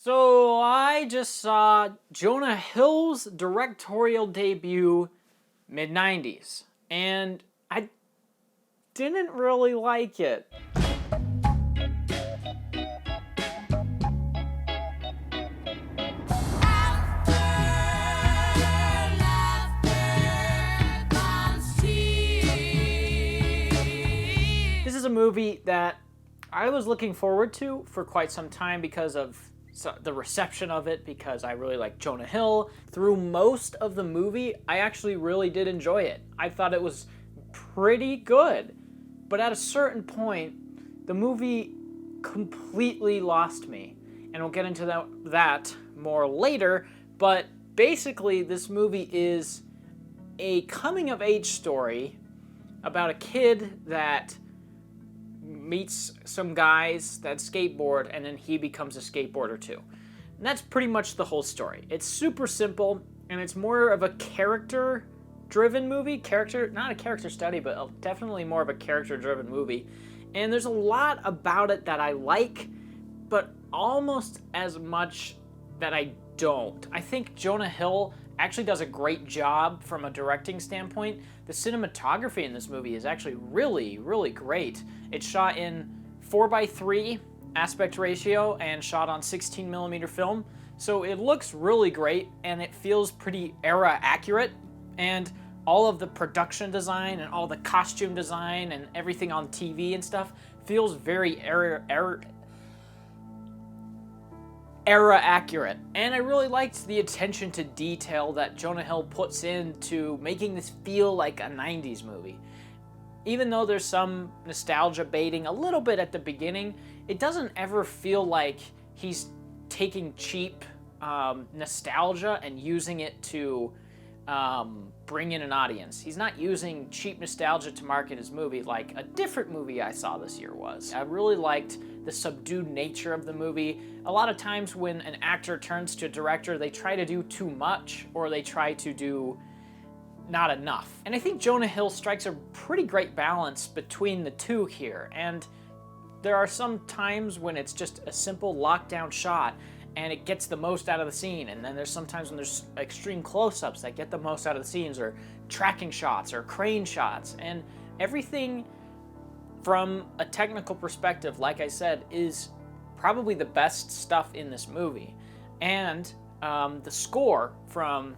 So I just saw Jonah Hill's directorial debut, mid90s, and I didn't really like it. This is a movie that I was looking forward to for quite some time because of the reception of it, because I really like Jonah Hill. Through most of the movie, I actually really did enjoy it. I thought it was pretty good. But at a certain point, the movie completely lost me. And we'll get into that more later. But basically, this movie is a coming-of-age story about a kid that meets some guys that skateboard, and then he becomes a skateboarder too. And that's pretty much the whole story. It's super simple, and it's more of a character-driven movie. Not a character study, but definitely more of a character-driven movie. And there's a lot about it that I like, but almost as much that I don't. I think Jonah Hill actually does a great job from a directing standpoint. The cinematography in this movie is actually really, really great. It's shot in 4:3 aspect ratio and shot on 16mm film. So it looks really great, and it feels pretty era accurate. And all of the production design and all the costume design and everything on TV and stuff feels very era accurate. And I really liked the attention to detail that Jonah Hill puts into making this feel like a 90s movie. Even though there's some nostalgia baiting a little bit at the beginning, it doesn't ever feel like he's taking cheap nostalgia and using it to bring in an audience. He's not using cheap nostalgia to market his movie like a different movie I saw this year was. I really liked the subdued nature of the movie. A lot of times when an actor turns to a director, they try to do too much, or they try to do not enough. And I think Jonah Hill strikes a pretty great balance between the two here. And there are some times when it's just a simple lockdown shot and it gets the most out of the scene. And then there's sometimes when there's extreme close-ups that get the most out of the scenes, or tracking shots or crane shots. And everything from a technical perspective, like I said, is probably the best stuff in this movie. And the score from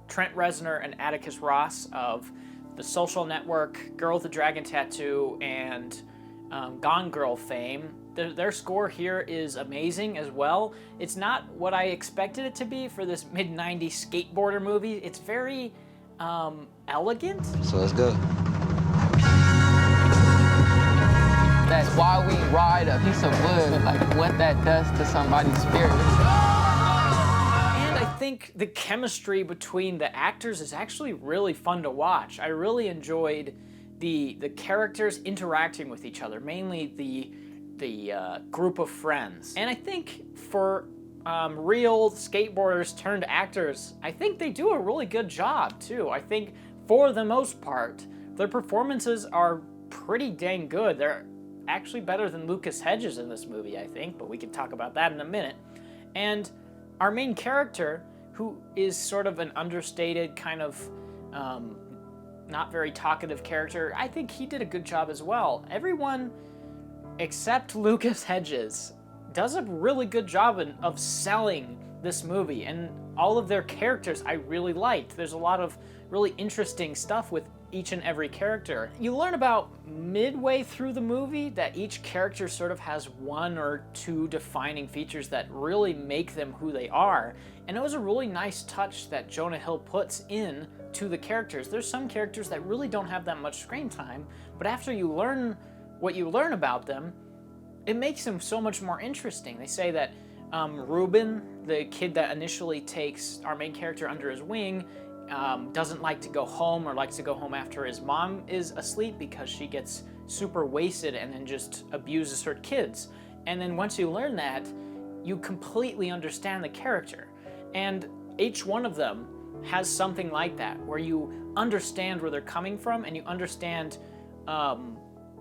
Trent Reznor and Atticus Ross of The Social Network, Girl with the Dragon Tattoo, and Gone Girl fame, their score here is amazing as well. It's not what I expected it to be for this mid-90s skateboarder movie. It's very elegant. So let's go. That's why we ride a piece of wood, like what that does to somebody's spirit. And I think the chemistry between the actors is actually really fun to watch. I really enjoyed the characters interacting with each other, mainly the group of friends. And I think for real skateboarders turned actors, I think they do a really good job too. I think for the most part, their performances are pretty dang good. They're actually better than Lucas Hedges in this movie, I think, but we can talk about that in a minute. And our main character, who is sort of an understated kind of not very talkative character, I think he did a good job as well. Everyone except Lucas Hedges does a really good job of selling this movie, and all of their characters I really liked. There's a lot of really interesting stuff with each and every character. You learn about midway through the movie that each character sort of has one or two defining features that really make them who they are, and it was a really nice touch that Jonah Hill puts in to the characters. There's some characters that really don't have that much screen time, but after you learn what you learn about them, it makes them so much more interesting. They say that Ruben, the kid that initially takes our main character under his wing, doesn't like to go home, or likes to go home after his mom is asleep because she gets super wasted and then just abuses her kids. And then once you learn that, you completely understand the character. And each one of them has something like that, where you understand where they're coming from and you understand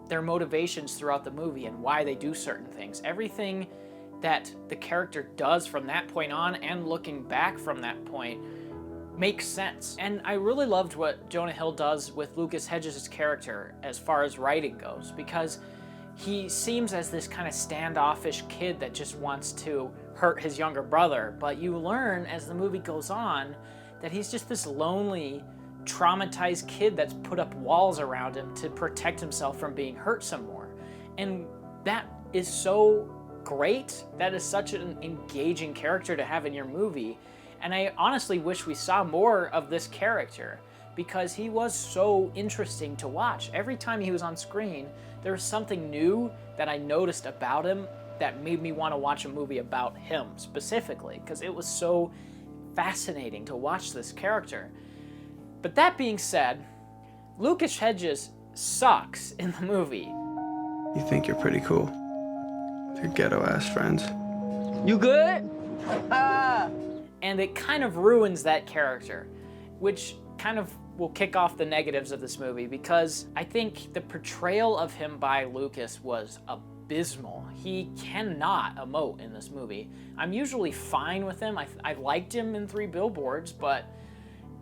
their motivations throughout the movie and why they do certain things. Everything that the character does from that point on and looking back from that point makes sense. And I really loved what Jonah Hill does with Lucas Hedges' character as far as writing goes, because he seems as this kind of standoffish kid that just wants to hurt his younger brother, but you learn as the movie goes on that he's just this lonely, traumatized kid that's put up walls around him to protect himself from being hurt some more. And that is so great. That is such an engaging character to have in your movie. And I honestly wish we saw more of this character, because he was so interesting to watch. Every time he was on screen, there was something new that I noticed about him that made me want to watch a movie about him specifically, because it was so fascinating to watch this character. But that being said, Lucas Hedges sucks in the movie. You think you're pretty cool. With your ghetto-ass friends. You good? And it kind of ruins that character, which kind of will kick off the negatives of this movie, because I think the portrayal of him by Lucas was abysmal. He cannot emote in this movie. I'm usually fine with him. I liked him in 3 Billboards, but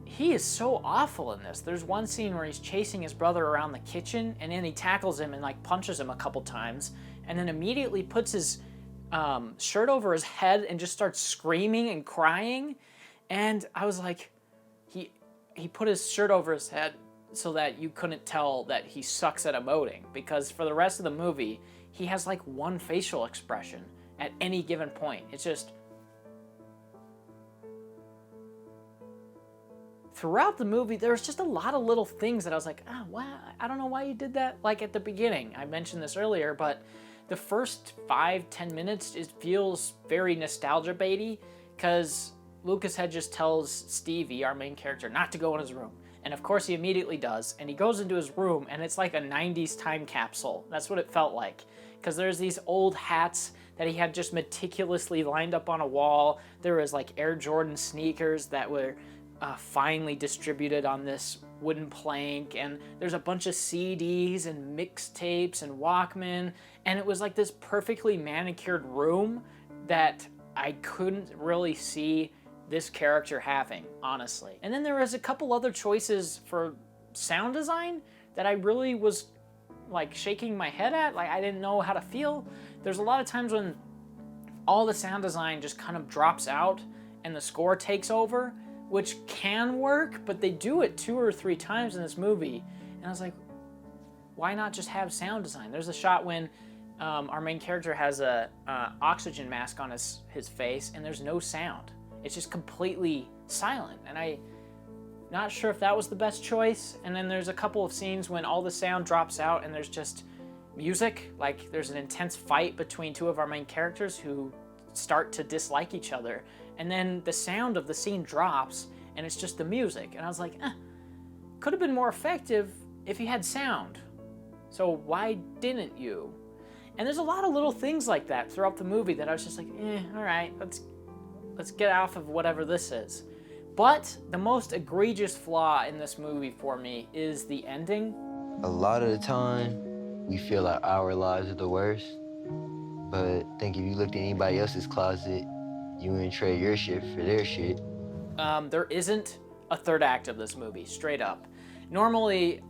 he is so awful in this. There's one scene where he's chasing his brother around the kitchen, and then he tackles him and like punches him a couple times, and then immediately puts his shirt over his head and just starts screaming and crying. And I was like, he put his shirt over his head so that you couldn't tell that he sucks at emoting, because for the rest of the movie, he has like one facial expression at any given point. It's just... Throughout the movie, there's just a lot of little things that I was like, oh, wow, I don't know why you did that. Like at the beginning, I mentioned this earlier, but the first 5-10 minutes, it feels very nostalgia baity, because Lucas Hedges tells Stevie, our main character, not to go in his room. And of course he immediately does, and he goes into his room, and it's like a 90s time capsule. That's what it felt like, because there's these old hats that he had just meticulously lined up on a wall. There was like Air Jordan sneakers that were finely distributed on this wooden plank, and there's a bunch of CDs and mixtapes and Walkman, and it was like this perfectly manicured room that I couldn't really see this character having, honestly. And then there was a couple other choices for sound design that I really was like shaking my head at, like I didn't know how to feel. There's a lot of times when all the sound design just kind of drops out and the score takes over, which can work, but they do it 2 or 3 times in this movie. And I was like, why not just have sound design? There's a shot when our main character has a oxygen mask on his face, and there's no sound. It's just completely silent, and I'm not sure if that was the best choice. And then there's a couple of scenes when all the sound drops out and there's just music, like there's an intense fight between 2 of our main characters who start to dislike each other, and then the sound of the scene drops and it's just the music, and I was like, could have been more effective if you had sound, so why didn't you? And there's a lot of little things like that throughout the movie that I was just like, all right, let's get off of whatever this is. But the most egregious flaw in this movie for me is the ending. A lot of the time, we feel like our lives are the worst. But I think if you looked at anybody else's closet, you wouldn't trade your shit for their shit. There isn't a third act of this movie, straight up. Normally,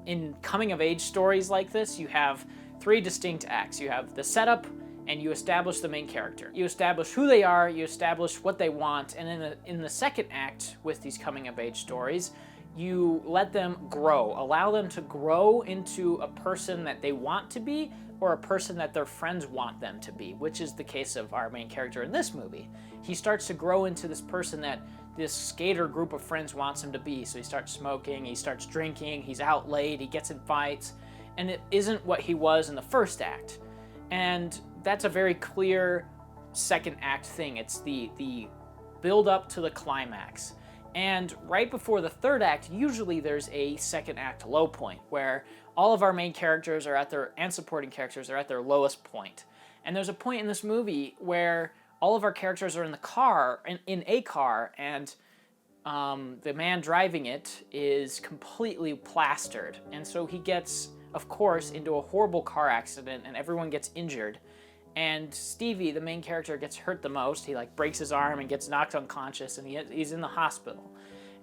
in coming-of-age stories like this, you have 3 distinct acts. You have the setup, and you establish the main character. You establish who they are, you establish what they want, and in the second act with these coming-of-age stories, you let them grow. Allow them to grow into a person that they want to be, or a person that their friends want them to be, which is the case of our main character in this movie. He starts to grow into this person that this skater group of friends wants him to be. So he starts smoking, he starts drinking, he's out late, he gets in fights, and it isn't what he was in the first act. And that's a very clear second act thing. It's the build up to the climax. And right before the third act, usually there's a second act low point where all of our main characters are and supporting characters are at their lowest point. And there's a point in this movie where all of our characters are in the car, in a car, and the man driving it is completely plastered. And so he gets, of course, into a horrible car accident and everyone gets injured. And Stevie, the main character, gets hurt the most. He like breaks his arm and gets knocked unconscious, and he's in the hospital.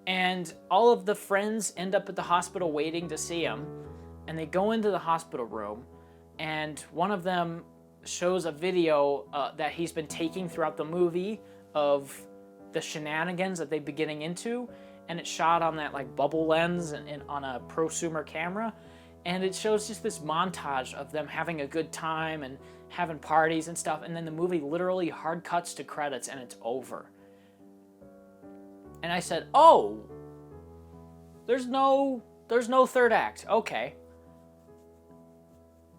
And all of the friends end up at the hospital waiting to see him, and they go into the hospital room, and one of them shows a video that he's been taking throughout the movie of the shenanigans that they've been getting into, and it's shot on that like bubble lens and on a prosumer camera, and it shows just this montage of them having a good time and having parties and stuff, and then the movie literally hard cuts to credits and it's over. And I said, oh, there's no third act. Okay.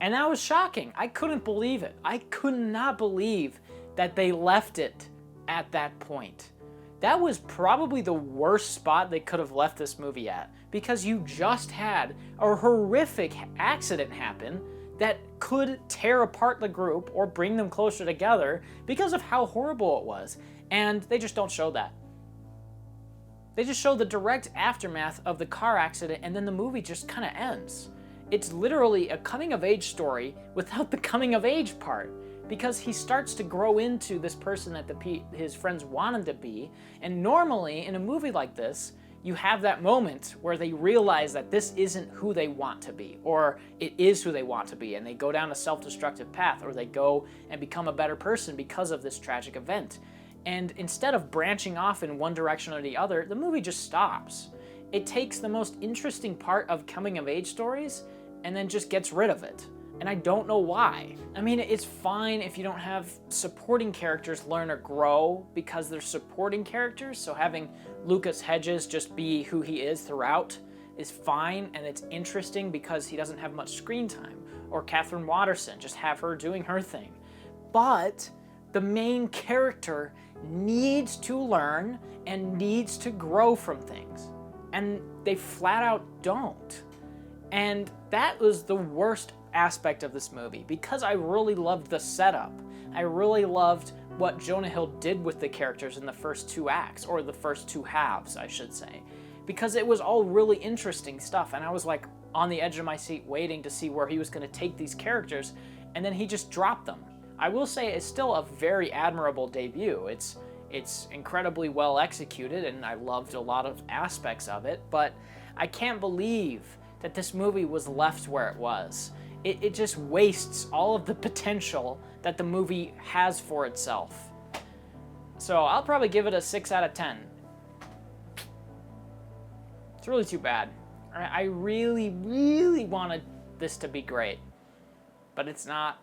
And that was shocking. I couldn't believe it. I could not believe that they left it at that point. That was probably the worst spot they could have left this movie at, because you just had a horrific accident happen that could tear apart the group or bring them closer together because of how horrible it was. And they just don't show that. They just show the direct aftermath of the car accident, and then the movie just kind of ends. It's literally a coming-of-age story without the coming-of-age part, because he starts to grow into this person that his friends want him to be. And normally, in a movie like this, you have that moment where they realize that this isn't who they want to be, or it is who they want to be, and they go down a self-destructive path, or they go and become a better person because of this tragic event. And instead of branching off in one direction or the other, the movie just stops. It takes the most interesting part of coming-of-age stories and then just gets rid of it. And I don't know why. I mean, it's fine if you don't have supporting characters learn or grow because they're supporting characters, so having Lucas Hedges just be who he is throughout is fine, and it's interesting because he doesn't have much screen time. Or Catherine Watterson, just have her doing her thing. But the main character needs to learn and needs to grow from things. And they flat out don't. And that was the worst aspect of this movie, because I really loved the setup. I really loved what Jonah Hill did with the characters in the first two acts, or the first two halves, I should say, because it was all really interesting stuff, and I was like on the edge of my seat waiting to see where he was going to take these characters, and then he just dropped them. I will say it's still a very admirable debut. It's incredibly well executed, and I loved a lot of aspects of it, but I can't believe that this movie was left where it was. It just wastes all of the potential that the movie has for itself. So I'll probably give it a 6 out of 10. It's really too bad. I really, really wanted this to be great, but it's not.